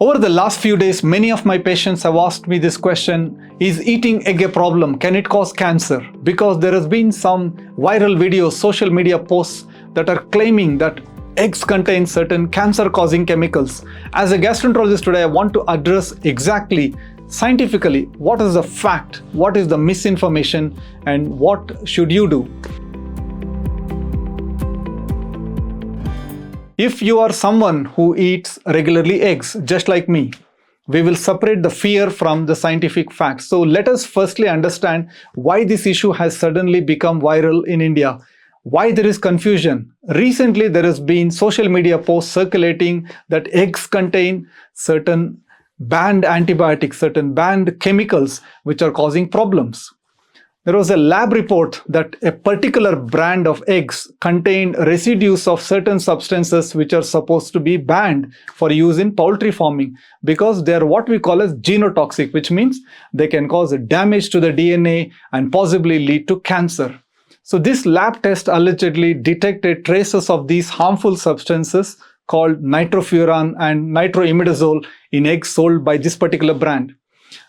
Over the last few days, many of my patients have asked me this question: is eating egg a problem? Can it cause cancer? Because there has been some viral videos, social media posts that are claiming that eggs contain certain cancer-causing chemicals. As a gastroenterologist today, I want to address exactly scientifically what is the fact, what is the misinformation, and what should you do. If you are someone who eats regularly eggs, just like me, we will separate the fear from the scientific facts. So let us firstly understand why this issue has suddenly become viral in India, why there is confusion. Recently, there has been social media posts circulating that eggs contain certain banned antibiotics, certain banned chemicals which are causing problems. There was a lab report that a particular brand of eggs contained residues of certain substances which are supposed to be banned for use in poultry farming because they are what we call as genotoxic, which means they can cause damage to the DNA and possibly lead to cancer. So this lab test allegedly detected traces of these harmful substances called nitrofuran and nitroimidazole in eggs sold by this particular brand.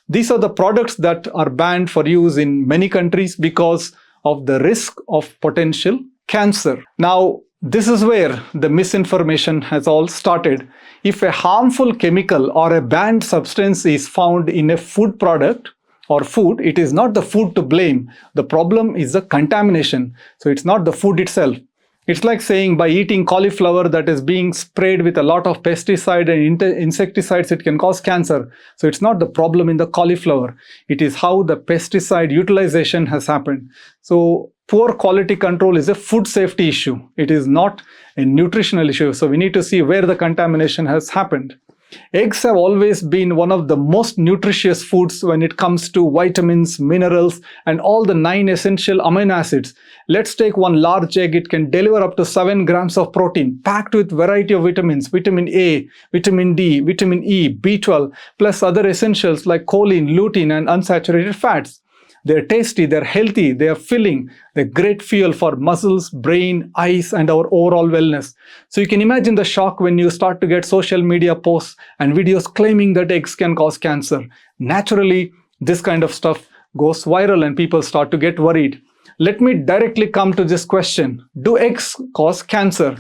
These are the products that are banned for use in many countries because of the risk of potential cancer. Now, this is where the misinformation has all started. If a harmful chemical or a banned substance is found in a food product or food, it is not the food to blame. The problem is the contamination. So it's not the food itself. It's like saying by eating cauliflower that is being sprayed with a lot of pesticide and insecticides, it can cause cancer. So it's not the problem in the cauliflower. It is how the pesticide utilization has happened. So poor quality control is a food safety issue. It is not a nutritional issue. So we need to see where the contamination has happened. Eggs have always been one of the most nutritious foods when it comes to vitamins, minerals, and all the 9 essential amino acids. Let's take one large egg. It can deliver up to 7 grams of protein, packed with variety of vitamins, vitamin A, vitamin D, vitamin E, B12, plus other essentials like choline, lutein, and unsaturated fats. They're tasty, they're healthy, they're filling, they're great fuel for muscles, brain, eyes, and our overall wellness. So you can imagine the shock when you start to get social media posts and videos claiming that eggs can cause cancer. Naturally, this kind of stuff goes viral and people start to get worried. Let me directly come to this question. Do eggs cause cancer?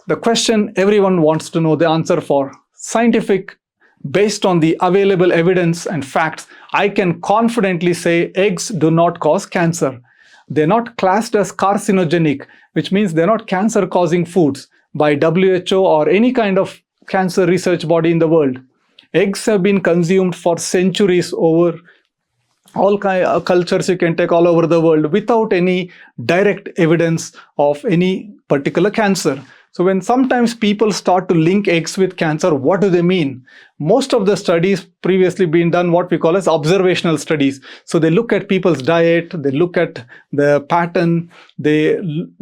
The question everyone wants to know the answer for. Scientific, based on the available evidence and facts, I can confidently say eggs do not cause cancer. They're not classed as carcinogenic, which means they're not cancer-causing foods by WHO or any kind of cancer research body in the world. Eggs have been consumed for centuries over all kind of cultures you can take all over the world without any direct evidence of any particular cancer. So when sometimes people start to link eggs with cancer, what do they mean? Most of the studies previously been done what we call as observational studies. So they look at people's diet, they look at the pattern, they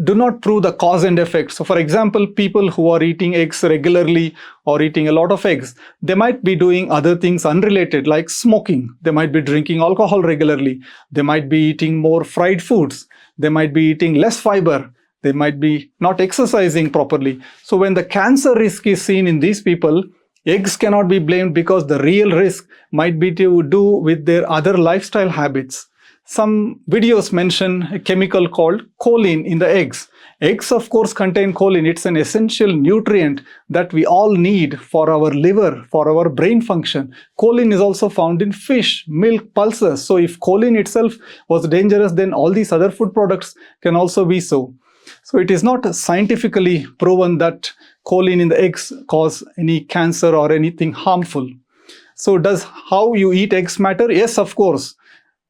do not prove the cause and effect. So for example, people who are eating eggs regularly or eating a lot of eggs, they might be doing other things unrelated like smoking. They might be drinking alcohol regularly. They might be eating more fried foods. They might be eating less fiber. They might be not exercising properly. So when the cancer risk is seen in these people, eggs cannot be blamed because the real risk might be to do with their other lifestyle habits. Some videos mention a chemical called choline in the eggs. Eggs, of course, contain choline. It's an essential nutrient that we all need for our liver, for our brain function. Choline is also found in fish, milk, pulses. So if choline itself was dangerous, then all these other food products can also be so. So it is not scientifically proven that choline in the eggs cause any cancer or anything harmful. So does how you eat eggs matter? Yes, of course,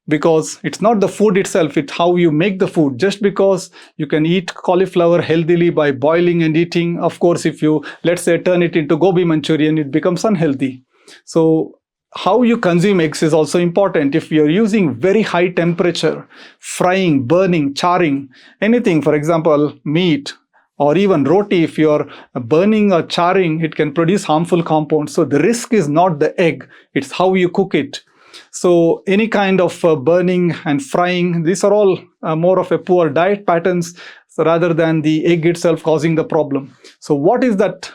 because it's not the food itself, it's how you make the food. Just because you can eat cauliflower healthily by boiling and eating, of course, if you, let's say, turn it into gobi Manchurian, it becomes unhealthy. So how you consume eggs is also important. If you're using very high temperature, frying, burning, charring, anything, for example, meat or even roti, if you're burning or charring, it can produce harmful compounds. So the risk is not the egg, it's how you cook it. So any kind of burning and frying, these are all more of a poor diet patterns rather than the egg itself causing the problem. So what is that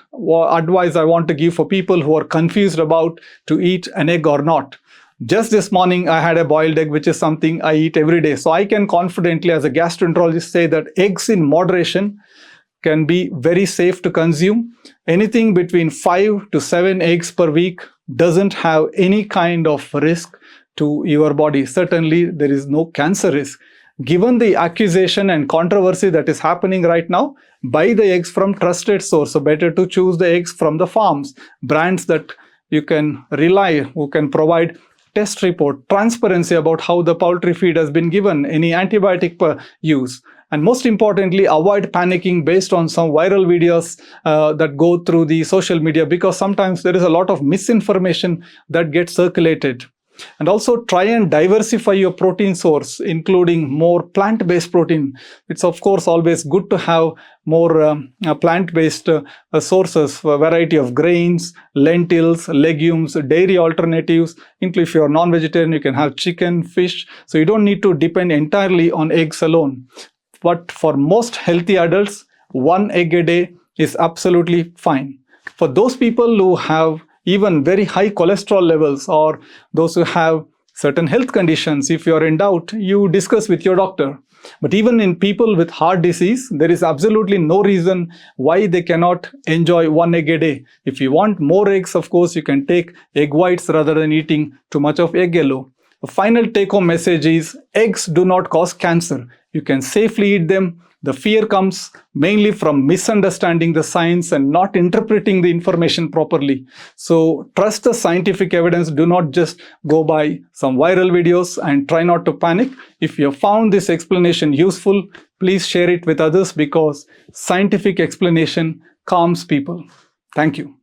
advice I want to give for people who are confused about to eat an egg or not? Just this morning, I had a boiled egg, which is something I eat every day. So I can confidently, as a gastroenterologist, say that eggs in moderation can be very safe to consume. Anything between 5 to 7 eggs per week doesn't have any kind of risk to your body. Certainly, there is no cancer risk. Given the accusation and controversy that is happening right now, buy the eggs from trusted source. So better to choose the eggs from the farms, brands that you can rely, who can provide test report, transparency about how the poultry feed has been given, any antibiotic use. And most importantly, avoid panicking based on some viral videos that go through the social media, because sometimes there is a lot of misinformation that gets circulated. And also try and diversify your protein source, including more plant-based protein. It's of course always good to have more plant-based sources, a variety of grains, lentils, legumes, dairy alternatives. If you're non-vegetarian, you can have chicken, fish. So you don't need to depend entirely on eggs alone. But for most healthy adults, 1 egg a day is absolutely fine. For those people who have even very high cholesterol levels, or those who have certain health conditions, if you're in doubt, you discuss with your doctor. But even in people with heart disease, there is absolutely no reason why they cannot enjoy 1 egg a day. If you want more eggs, of course, you can take egg whites rather than eating too much of egg yellow. The final take-home message is eggs do not cause cancer. You can safely eat them. The fear comes mainly from misunderstanding the science and not interpreting the information properly. So trust the scientific evidence. Do not just go by some viral videos, and try not to panic. If you have found this explanation useful, please share it with others, because scientific explanation calms people. Thank you.